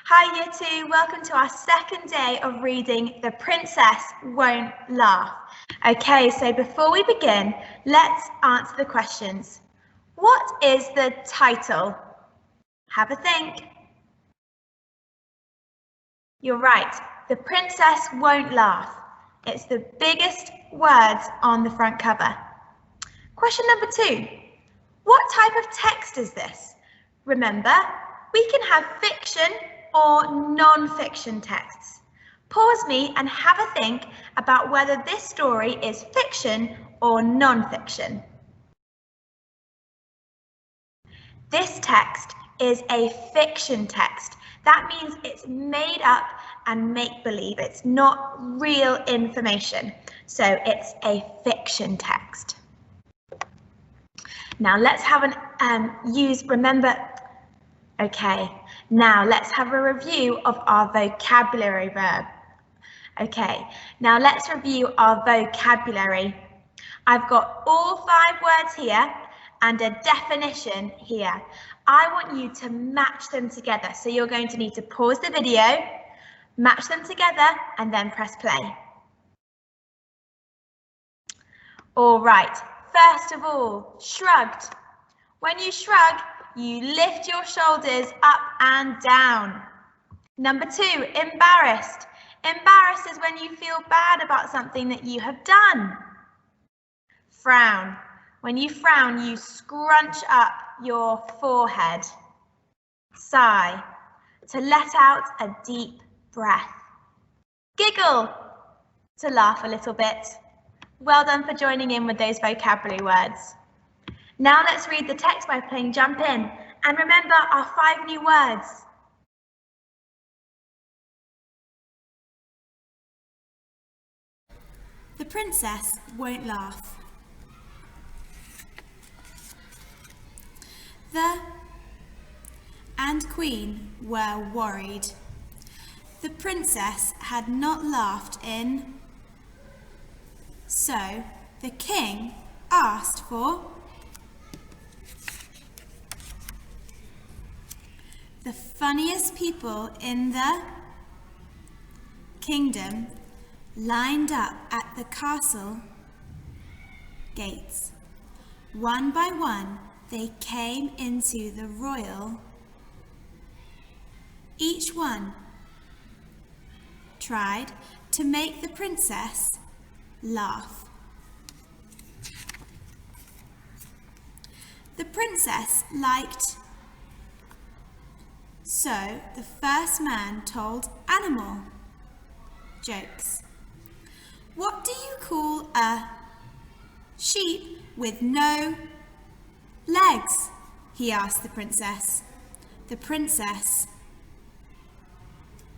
Hi Year 2, welcome to our second day of reading The Princess Won't Laugh. Okay, so before we begin, let's answer the questions. What is the title? Have a think. You're right, The Princess Won't Laugh. It's the biggest words on the front cover. Question number 2. What type of text is this? Remember, we can have fiction or non-fiction texts. Pause me and have a think about whether this story is fiction or non-fiction. This text is a fiction text. That means it's made up and make-believe. It's not real information. So it's a fiction text. Now let's have Now let's have a review of our vocabulary verb. Okay, now let's review our vocabulary. I've got all 5 words here and a definition here. I want you to match them together. So you're going to need to pause the video, match them together, and then press play. All right, first of all, shrugged. When you shrug, you lift your shoulders up and down. Number 2, embarrassed. Embarrassed is when you feel bad about something that you have done. Frown. When you frown, you scrunch up your forehead. Sigh. To let out a deep breath. Giggle. To laugh a little bit. Well done for joining in with those vocabulary words. Now let's read the text by playing Jump In, and remember our 5 new words. The princess won't laugh. The and queen were worried. The princess had not laughed in. So the king asked for the funniest people in the kingdom lined up at the castle gates. One by one, they came into the royal. Each one tried to make the princess laugh. The princess liked. So the first man told animal jokes. What do you call a sheep with no legs? He asked the princess. The princess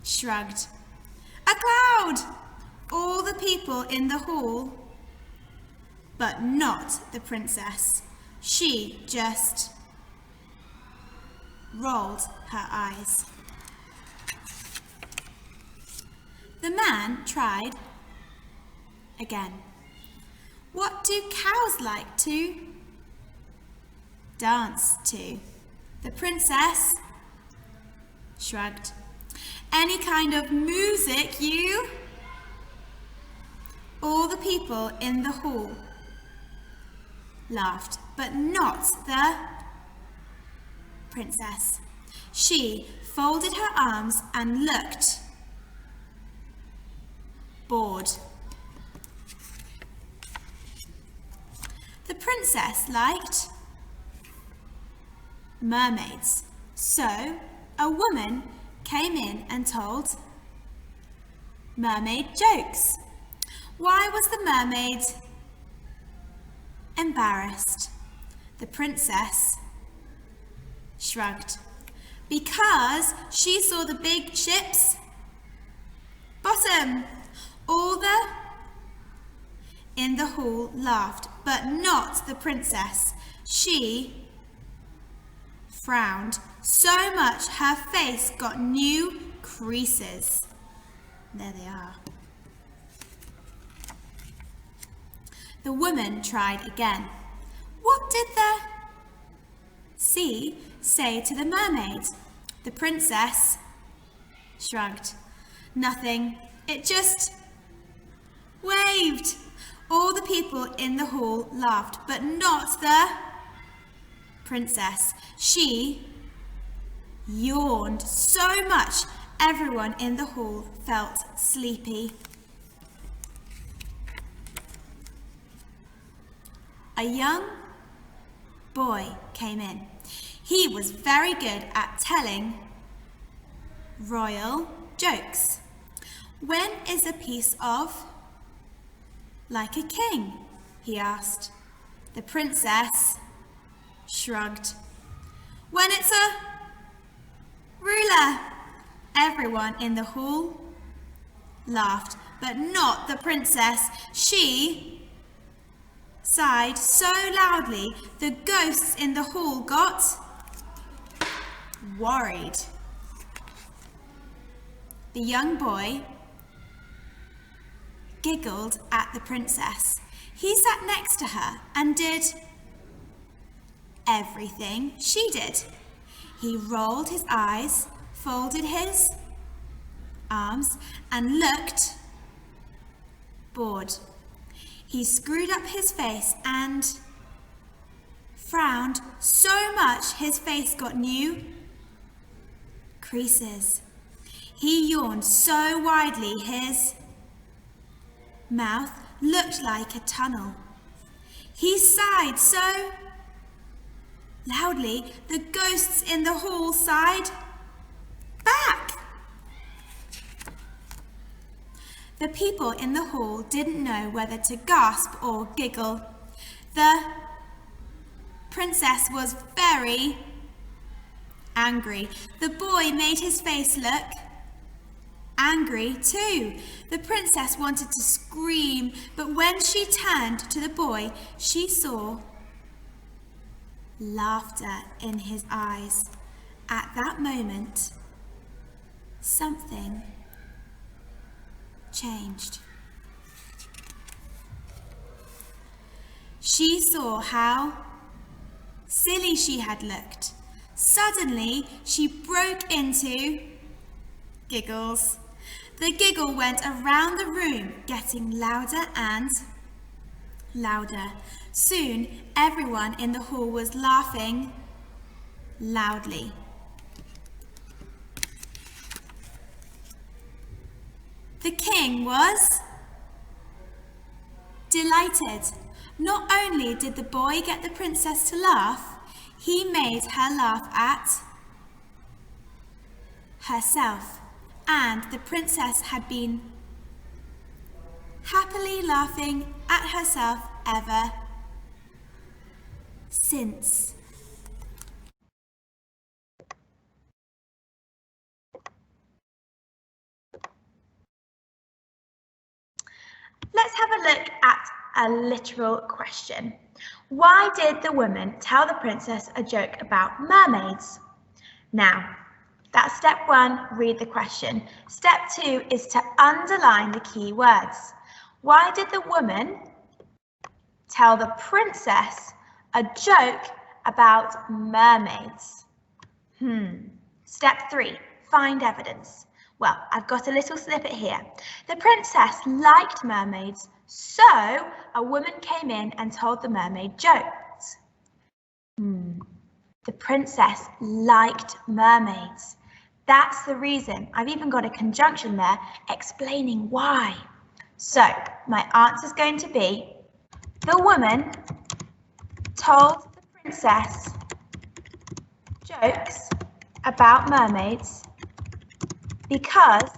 shrugged. A cloud! All the people in the hall, but not the princess. She just rolled her eyes. The man tried again. What do cows like to dance to? The princess shrugged. Any kind of music, you? All the people in the hall laughed, but not the princess. She folded her arms and looked bored. The princess liked mermaids, so a woman came in and told mermaid jokes. Why was the mermaid embarrassed? The princess shrugged. Because she saw the big ship's bottom. All the in the hall laughed, but not the princess. She frowned so much her face got new creases. There they are. The woman tried again. What did the sea say to the mermaid? The princess shrugged. Nothing. It just waved. All the people in the hall laughed, but not the princess. She yawned so much everyone in the hall felt sleepy. A young boy came in. He was very good at telling royal jokes. When is a piece of like a king? He asked. The princess shrugged. When it's a ruler. Everyone in the hall laughed, but not the princess. She sighed so loudly the ghosts in the hall got worried. The young boy giggled at the princess. He sat next to her and did everything she did. He rolled his eyes, folded his arms, and looked bored. He screwed up his face and frowned so much his face got new creases. He yawned so widely his mouth looked like a tunnel. He sighed so loudly the ghosts in the hall sighed back. The people in the hall didn't know whether to gasp or giggle. The princess was very angry. The boy made his face look angry too. The princess wanted to scream, but when she turned to the boy, she saw laughter in his eyes. At that moment, something changed. She saw how silly she had looked. Suddenly, she broke into giggles. The giggle went around the room, getting louder and louder. Soon, everyone in the hall was laughing loudly. The king was delighted. Not only did the boy get the princess to laugh, he made her laugh at herself, and the princess had been happily laughing at herself ever since. Let's have a look at a literal question. Why did the woman tell the princess a joke about mermaids? Now, that's step 1, read the question. Step 2 is to underline the key words. Why did the woman tell the princess a joke about mermaids? Step 3, find evidence. Well, I've got a little snippet here. The princess liked mermaids, so a woman came in and told the mermaid jokes. The princess liked mermaids. That's the reason. I've even got a conjunction there explaining why. So my answer is going to be, the woman told the princess jokes about mermaids because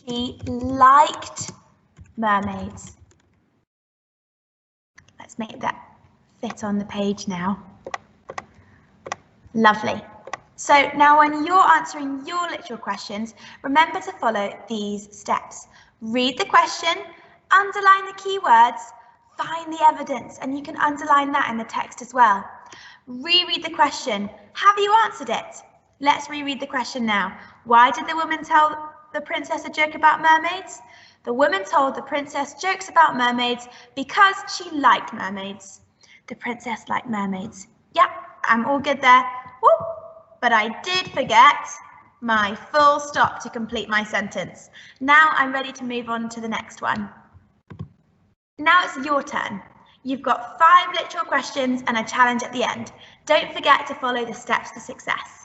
she liked mermaids. Let's make that fit on the page now. Lovely. So now when you're answering your literal questions, remember to follow these steps. Read the question, underline the key words, find the evidence, and you can underline that in the text as well. Reread the question. Have you answered it? Let's reread the question now. Why did the woman tell the princess a joke about mermaids? The woman told the princess jokes about mermaids because she liked mermaids. The princess liked mermaids. Yep, I'm all good there. Woo! But I did forget my full stop to complete my sentence. Now I'm ready to move on to the next one. Now it's your turn. You've got 5 literal questions and a challenge at the end. Don't forget to follow the steps to success.